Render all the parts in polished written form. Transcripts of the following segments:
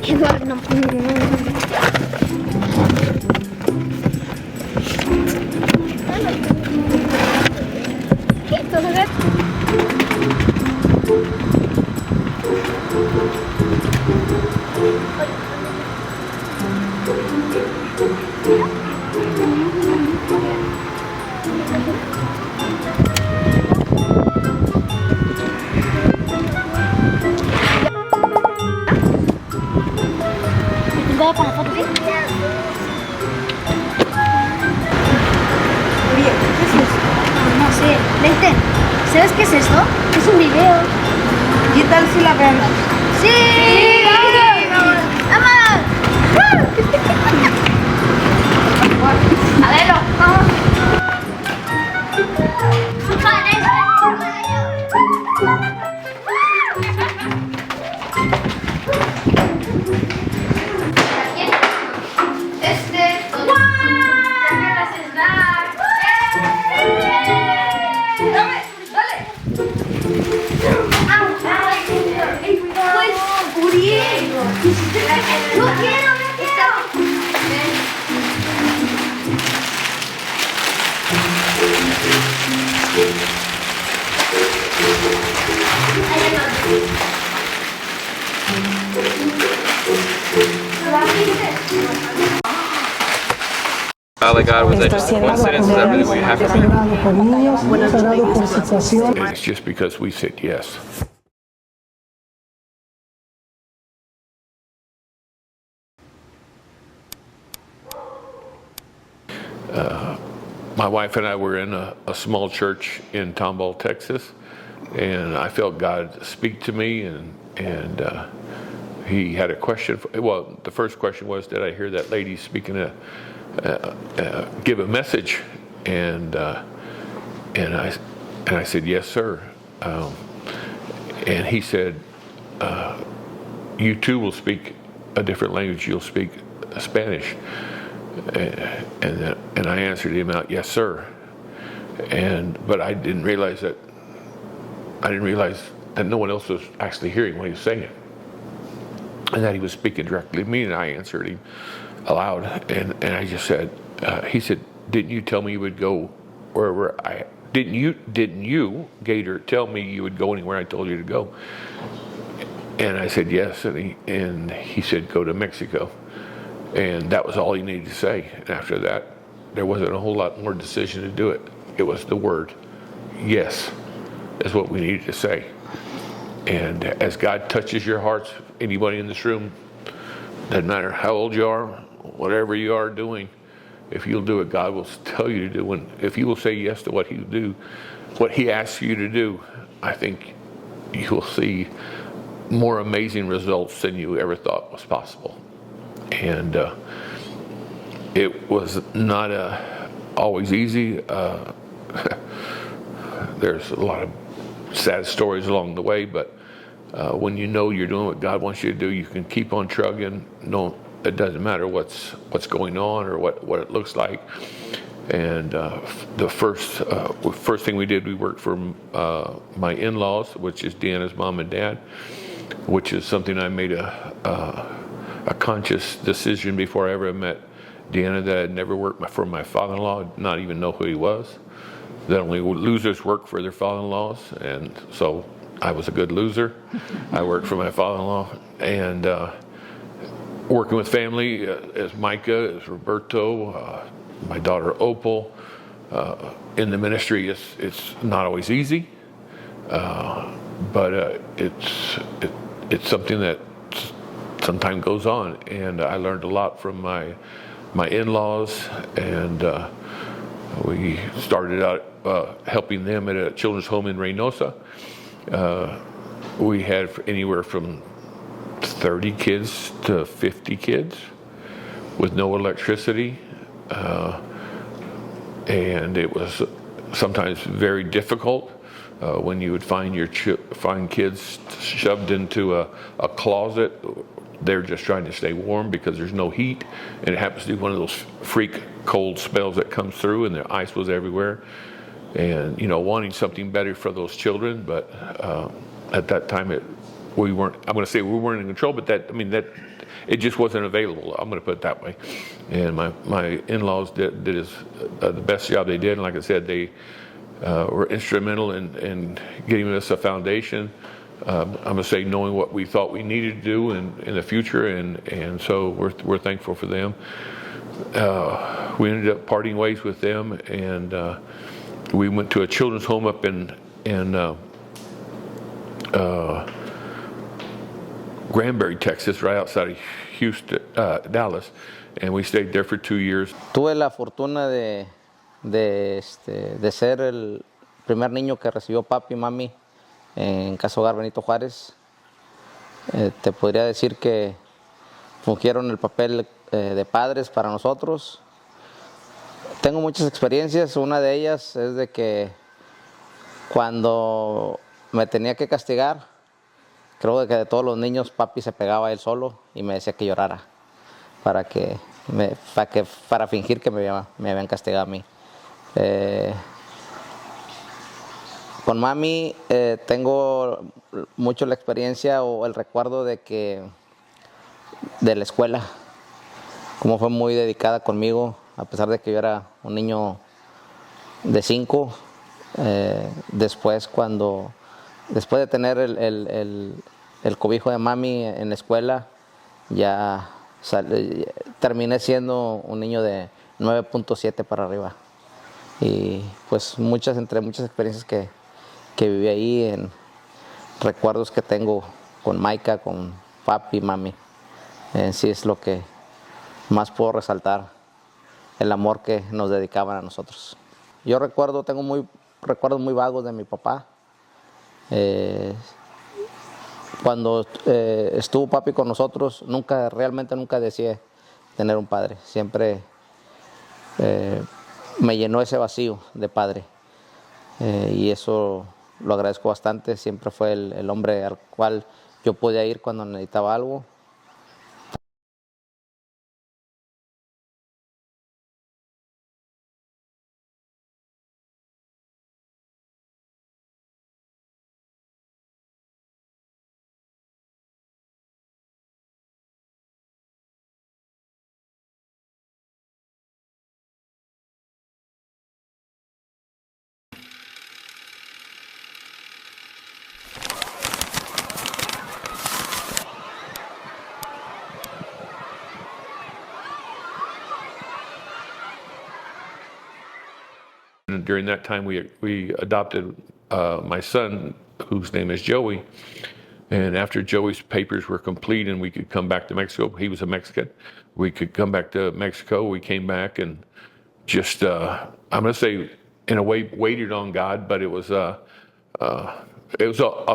Eduardo, no. ¿Qué? ¿Todo bien? ¿Tengo para fotos? Oye, ¿qué es esto? No sé. Vente. ¿Sabes qué es esto? Es un video. ¿Qué tal si la vemos? ¡Sí! ¡Vamos! ¡Vamos! ¡Adelo! ¡Vamos! ¡No quiero! Like God, was that just a coincidence? Is that really what happened? It's just because we said yes. My wife and I were in a small church in Tomball, Texas, and I felt God speak to me, and he had a question. Well, the first question was, did I hear that lady speaking give a message? And I said, yes, sir. And he said, you too will speak a different language. You'll speak Spanish. And I answered him out, yes, sir. But I didn't realize that no one else was actually hearing what he was saying, and that he was speaking directly to me. And I answered him aloud, and I just said, he said, didn't you tell me you would go wherever didn't you, Gator, tell me you would go anywhere I told you to go? And I said yes, and he said, go to Mexico. And that was all he needed to say. And after that, there wasn't a whole lot more decision to do it. It was the word yes, is what we needed to say. And as God touches your hearts, anybody in this room, doesn't matter how old you are, whatever you are doing, if you'll do what God will tell you to do, and if you will say yes to what he asks you to do, I think you will see more amazing results than you ever thought was possible. And it was not always easy. There's a lot of sad stories along the way, but when you know you're doing what God wants you to do, you can keep on trucking. No, it doesn't matter what's going on or what it looks like. And the first thing we did, we worked for my in-laws, which is Deanna's mom and dad, which is something I made a conscious decision before I ever met Deanna, that I'd never worked for my father-in-law, not even know who he was. That only losers work for their father-in-laws, and so I was a good loser. I worked for my father-in-law, and working with family as Micah, as Roberto, my daughter Opal, in the ministry, it's not always easy, but it's something that sometimes goes on, and I learned a lot from my in-laws, and we started out helping them at a children's home in Reynosa. We had anywhere from 30 kids to 50 kids with no electricity, and it was sometimes very difficult when you would find kids shoved into a closet. They're just trying to stay warm because there's no heat, and it happens to be one of those freak cold spells that comes through, and the ice was everywhere. And wanting something better for those children, but at that time we weren't. I'm going to say we weren't in control, but that it just wasn't available. I'm going to put it that way. And my in-laws did the best job they did. And like I said, they were instrumental in giving us a foundation. I'm going to say knowing what we thought we needed to do in the future, and so we're thankful for them. We ended up parting ways with them, and we went to a children's home up in Granbury, Texas, right outside of Houston, Dallas, and we stayed there for 2 years. Tuve la fortuna de ser el primer niño que recibió papi y mami en Casa Hogar Benito Juárez. Te podría decir que fungieron el papel de padres para nosotros. Tengo muchas experiencias, una de ellas es de que cuando me tenía que castigar, creo que de todos los niños papi se pegaba a él solo y me decía que llorara para fingir que me habían castigado a mí. Con mami tengo mucho la experiencia o el recuerdo de la escuela, como fue muy dedicada conmigo, a pesar de que yo era un niño de 5. Después de tener el cobijo de mami en la escuela, ya terminé siendo un niño de 9.7 para arriba. Y pues entre muchas experiencias que viví ahí, en recuerdos que tengo con Maika, con papi y mami, sí es lo que más puedo resaltar, el amor que nos dedicaban a nosotros. Yo tengo recuerdos muy vagos de mi papá. Cuando estuvo papi con nosotros, realmente nunca deseé tener un padre. Siempre me llenó ese vacío de padre. Y eso lo agradezco bastante. Siempre fue el hombre al cual yo podía ir cuando necesitaba algo. And during that time, we adopted my son, whose name is Joey. And after Joey's papers were complete and we could come back to Mexico, he was a Mexican. We could come back to Mexico. We came back and just, I'm going to say, in a way, waited on God, but it was a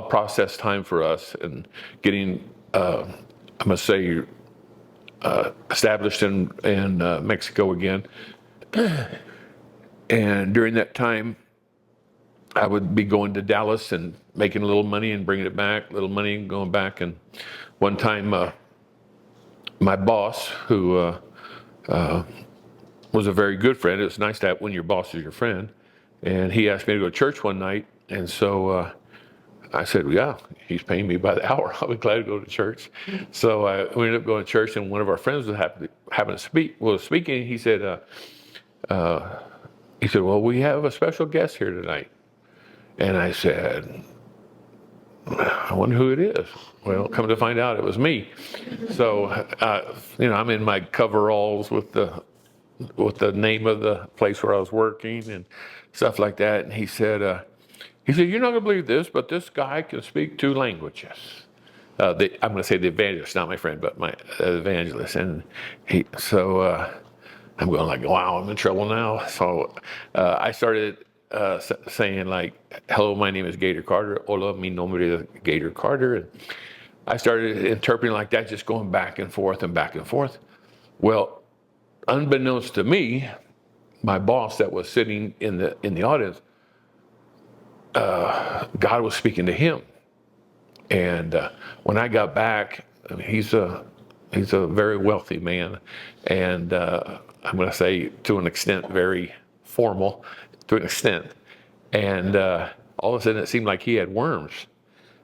process time for us and getting, I'm going to say, established in Mexico again. And during that time, I would be going to Dallas and making a little money and bringing it back, little money and going back. And one time, my boss, who was a very good friend, it's nice to have when your boss is your friend, and he asked me to go to church one night. And so I said, yeah, he's paying me by the hour. I'll be glad to go to church. So we ended up going to church, and one of our friends was speaking. He said, well, we have a special guest here tonight. And I said, I wonder who it is. Well, come to find out, it was me. So, I'm in my coveralls with the name of the place where I was working and stuff like that. And he said, you're not going to believe this, but this guy can speak 2 languages. I'm going to say the evangelist, not my friend, but my evangelist. And I'm going like, wow, I'm in trouble now. So I started saying like, hello, my name is Gator Carter. Hola, mi nombre es Gator Carter. And I started interpreting like that, just going back and forth and back and forth. Well, unbeknownst to me, my boss that was sitting in the audience, God was speaking to him. And when I got back, I mean, he's a very wealthy man, and I'm going to say to an extent very formal, to an extent. And all of a sudden, it seemed like he had worms.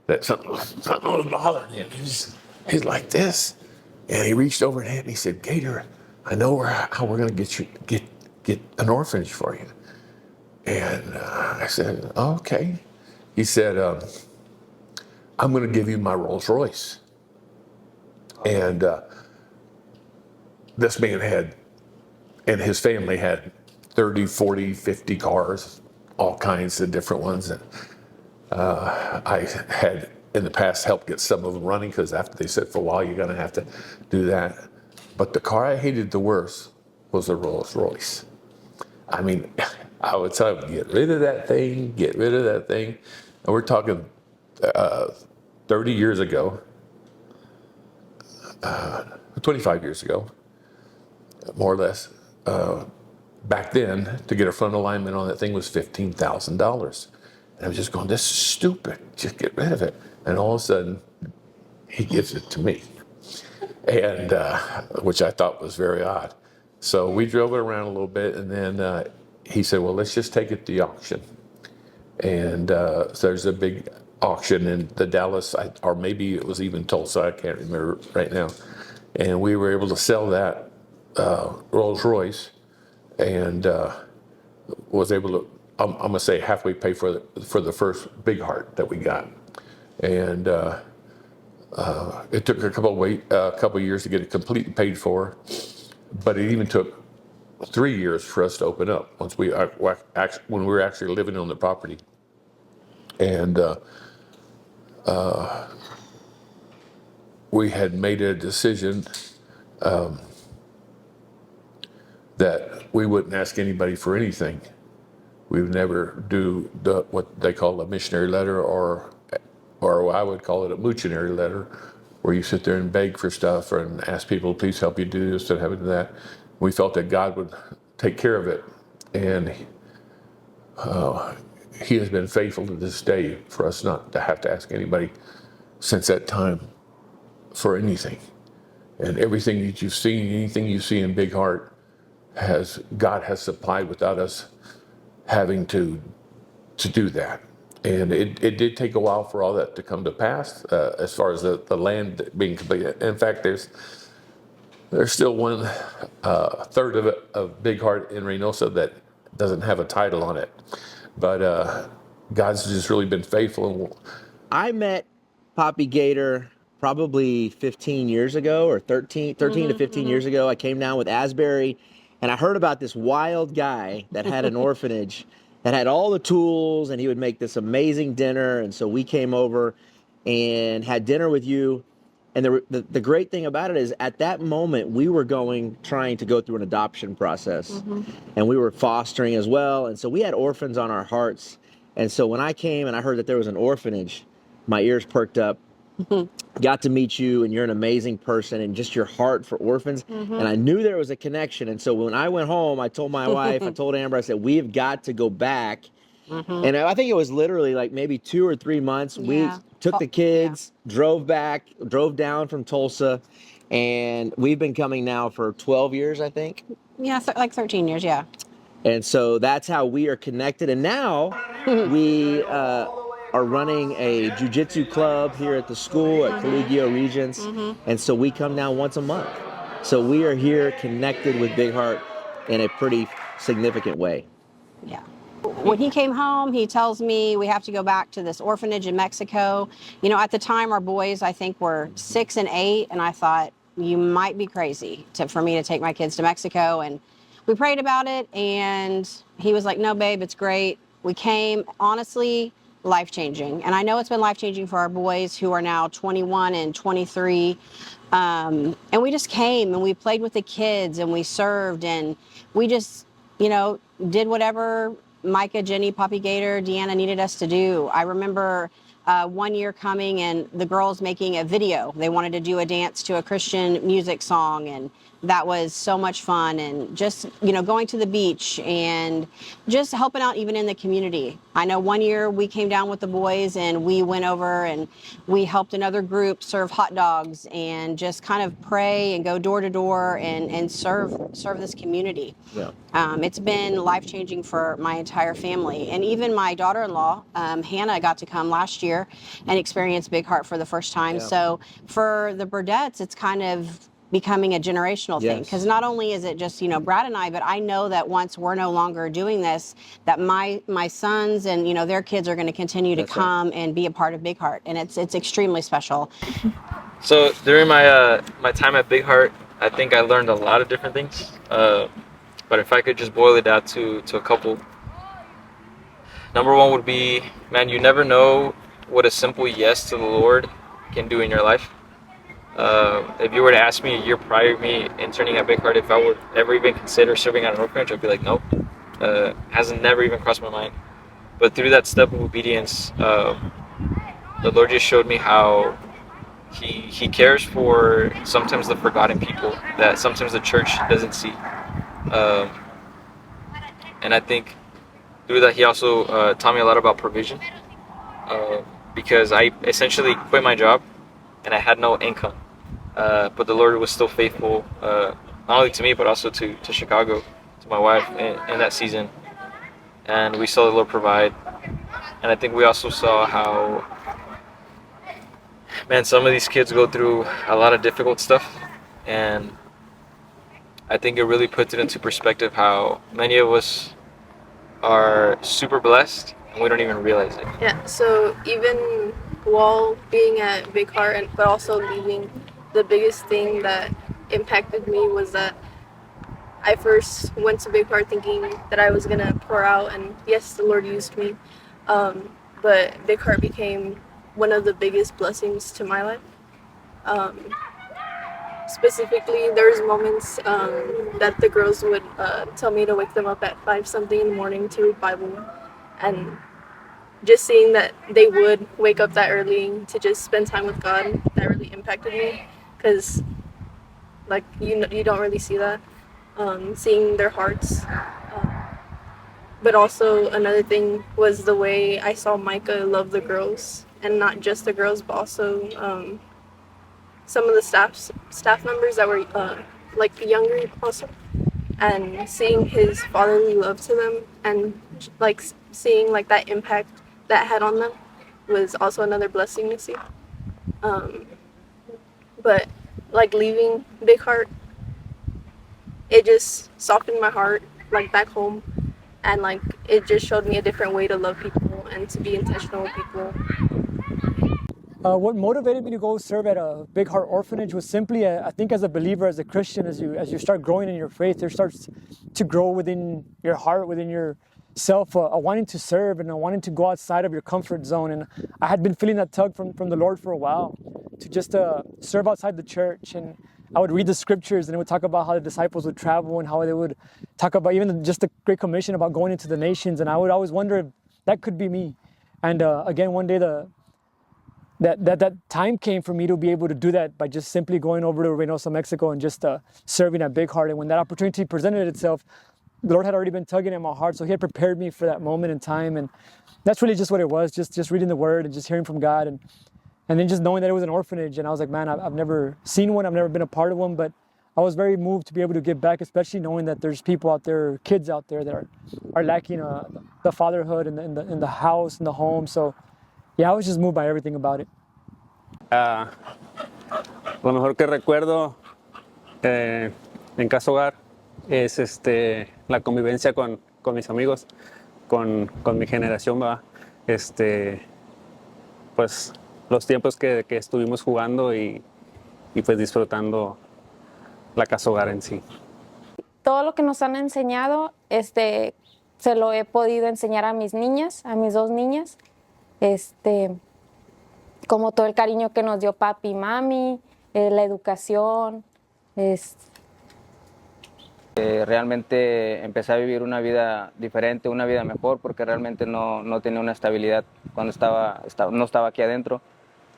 That something was bothering him. He's like this, And he reached over and hit me. He said, Gator, I know how we're going to get an orphanage for you. And I said, okay. He said, I'm going to give you my Rolls Royce. And this man had, and his family had 30, 40, 50 cars, all kinds of different ones. And I had in the past helped get some of them running because after they said for a while, you're going to have to do that. But the car I hated the worst was a Rolls Royce. I mean, I would tell him, get rid of that thing, get rid of that thing. And we're talking 30 years ago, 25 years ago, more or less. Back then, to get a front alignment on that thing was $15,000. And I was just going, this is stupid. Just get rid of it. And all of a sudden, he gives it to me, and which I thought was very odd. So we drove it around a little bit, and then he said, well, let's just take it to the auction. And so there's a big auction in the Dallas, or maybe it was even Tulsa, I can't remember right now. And we were able to sell that Rolls Royce and was able to, I'm going to say, halfway pay for the first Big Heart that we got. And it took a couple years to get it completely paid for, but it even took 3 years for us to open up once when we were actually living on the property. And we had made a decision that we wouldn't ask anybody for anything. We would never do what they call a missionary letter, or I would call it a muchinary letter, where you sit there and beg for stuff and ask people, please help you do this and have it do that. We felt that God would take care of it. And he has been faithful to this day for us not to have to ask anybody since that time for anything. And everything that you've seen, anything you see in Big Heart, God has supplied without us having to do that. And it did take a while for all that to come to pass, as far as the land being completed. In fact, there's still one third of it, of Big Heart in Reynosa, that doesn't have a title on it. But God's just really been faithful. I met Poppy Gator probably 15 years ago, or 13 to 15 years ago. I came down with Asbury, and I heard about this wild guy that had an orphanage that had all the tools, and he would make this amazing dinner. And so we came over and had dinner with you. And the great thing about it is, at that moment, we were trying to go through an adoption process, and we were fostering as well. And so we had orphans on our hearts. And so when I came and I heard that there was an orphanage, my ears perked up. Got to meet you, and you're an amazing person, and just your heart for orphans. And I knew there was a connection. And so when I went home, I told my wife, I told Amber, I said, we've got to go back. And I think it was literally like maybe 2 or 3 months. Yeah. We took the kids, drove down from Tulsa, and we've been coming now for 12 years, I think. Yeah, like 13 years, yeah. And so that's how we are connected. And now we are running a jiu-jitsu club here at the school at Colegio Regents. And so we come down once a month. So we are here connected with Big Heart in a pretty significant way. Yeah. When he came home, he tells me we have to go back to this orphanage in Mexico. You know, at the time, our boys, I think, were 6 and 8. And I thought, you might be crazy for me to take my kids to Mexico. And we prayed about it. And he was like, no, babe, it's great. We came, honestly, life-changing. And I know it's been life-changing for our boys, who are now 21 and 23. And we just came and we played with the kids and we served, and we just, did whatever Micah, Jenny, Poppy Gator, Deanna needed us to do. I remember 1 year coming and the girls making a video. They wanted to do a dance to a Christian music song, and that was so much fun. And just, going to the beach and just helping out even in the community. I know 1 year we came down with the boys and we went over and we helped another group serve hot dogs and just kind of pray and go door to door and serve this community. Yeah. It's been life-changing for my entire family. And even my daughter-in-law, Hannah, got to come last year and experience Big Heart for the first time. Yeah. So for the Burdettes, it's kind of becoming a generational thing. Yes. Because not only is it just, Brad and I, but I know that once we're no longer doing this, that my sons and, their kids are going to continue to That's right. come and be a part of Big Heart. And it's extremely special. So during my my time at Big Heart, I think I learned a lot of different things. But if I could just boil it down to a couple, number one would be, man, you never know what a simple yes to the Lord can do in your life. If you were to ask me a year prior to me interning at Big Heart if I would ever even consider serving at an orphanage, I'd be like, nope. Hasn't never even crossed my mind. But through that step of obedience, the Lord just showed me how He cares for sometimes the forgotten people that sometimes the church doesn't see. And I think through that He also taught me a lot about provision, because I essentially quit my job and I had no income. But the Lord was still faithful, not only to me, but also to Chicago, to my wife in that season. And we saw the Lord provide. And I think we also saw how, man, some of these kids go through a lot of difficult stuff. And I think it really puts it into perspective how many of us are super blessed and we don't even realize it. Yeah, so even while being at Big Heart, but also leaving, the biggest thing that impacted me was that I first went to Big Heart thinking that I was gonna pour out, and yes, the Lord used me, but Big Heart became one of the biggest blessings to my life. Specifically, there's moments that the girls would tell me to wake them up at 5 something in the morning to read Bible, and just seeing that they would wake up that early to just spend time with God, that really impacted me, because like you don't really see that, seeing their hearts. But also another thing was the way I saw Micah love the girls, and not just the girls, but also some of the staff members that were like younger also, and seeing his fatherly love to them, and like seeing like that impact that had on them was also another blessing to see. But like leaving Big Heart, it just softened my heart like back home, and like it just showed me a different way to love people and to be intentional with people. What motivated me to go serve at a Big Heart Orphanage was simply, I think, as a believer, as a Christian, as you start growing in your faith, there starts to grow within your heart, within yourself, a wanting to serve and a wanting to go outside of your comfort zone. And I had been feeling that tug from the Lord for a while to just serve outside the church. And I would read the scriptures, and it would talk about how the disciples would travel and how they would talk about even just the Great Commission about going into the nations. And I would always wonder if that could be me. And again, one day that time came for me to be able to do that by just simply going over to Reynosa, Mexico, and just serving at Big Heart. And when that opportunity presented itself, the Lord had already been tugging at my heart, so He had prepared me for that moment in time. And that's really just what it was, just reading the Word and just hearing from God, and then just knowing that it was an orphanage. And I was like, man, I've never seen one, I've never been a part of one, but I was very moved to be able to give back, especially knowing that there's people out there, kids out there that are lacking the fatherhood and the house and the home. So yeah, I was just moved by everything about it. Lo mejor que recuerdo en Casa Hogar es la convivencia con mis amigos, con mi generación, ¿verdad? Pues los tiempos que estuvimos jugando y pues disfrutando la Casa Hogar en sí. Todo lo que nos han enseñado, se lo he podido enseñar a mis niñas, a mis 2 niñas. Como todo el cariño que nos dio papi y mami, la educación. Realmente empecé a vivir una vida diferente, una vida mejor, porque realmente no tenía una estabilidad cuando no estaba aquí adentro.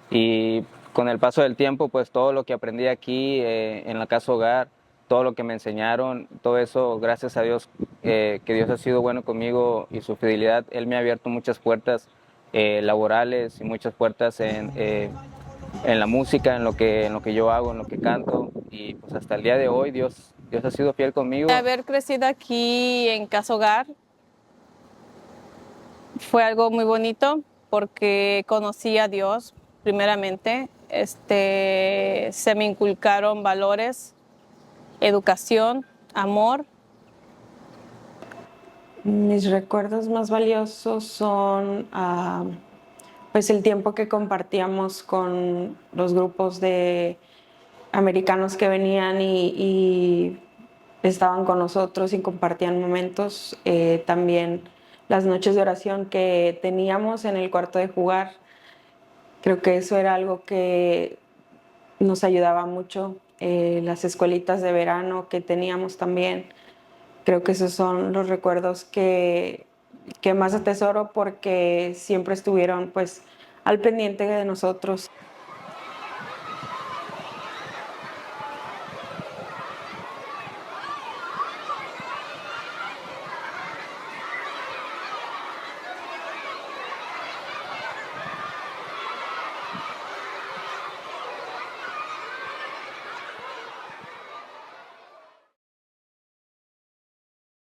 Y con el paso del tiempo, pues todo lo que aprendí aquí en la Casa Hogar, todo lo que me enseñaron, todo eso, gracias a Dios, que Dios ha sido bueno conmigo y su fidelidad, Él me ha abierto muchas puertas laborales y muchas puertas en la música, en lo que yo hago, en lo que canto, y pues hasta el día de hoy Dios ha sido fiel conmigo. Haber crecido aquí en Casa Hogar fue algo muy bonito porque conocí a Dios primeramente se me inculcaron valores, educación, amor. Mis recuerdos más valiosos son pues el tiempo que compartíamos con los grupos de americanos que venían y estaban con nosotros y compartían momentos. También las noches de oración que teníamos en el cuarto de jugar. Creo que eso era algo que nos ayudaba mucho. Las escuelitas de verano que teníamos también. Creo que esos son los recuerdos que más atesoro porque siempre estuvieron pues al pendiente de nosotros.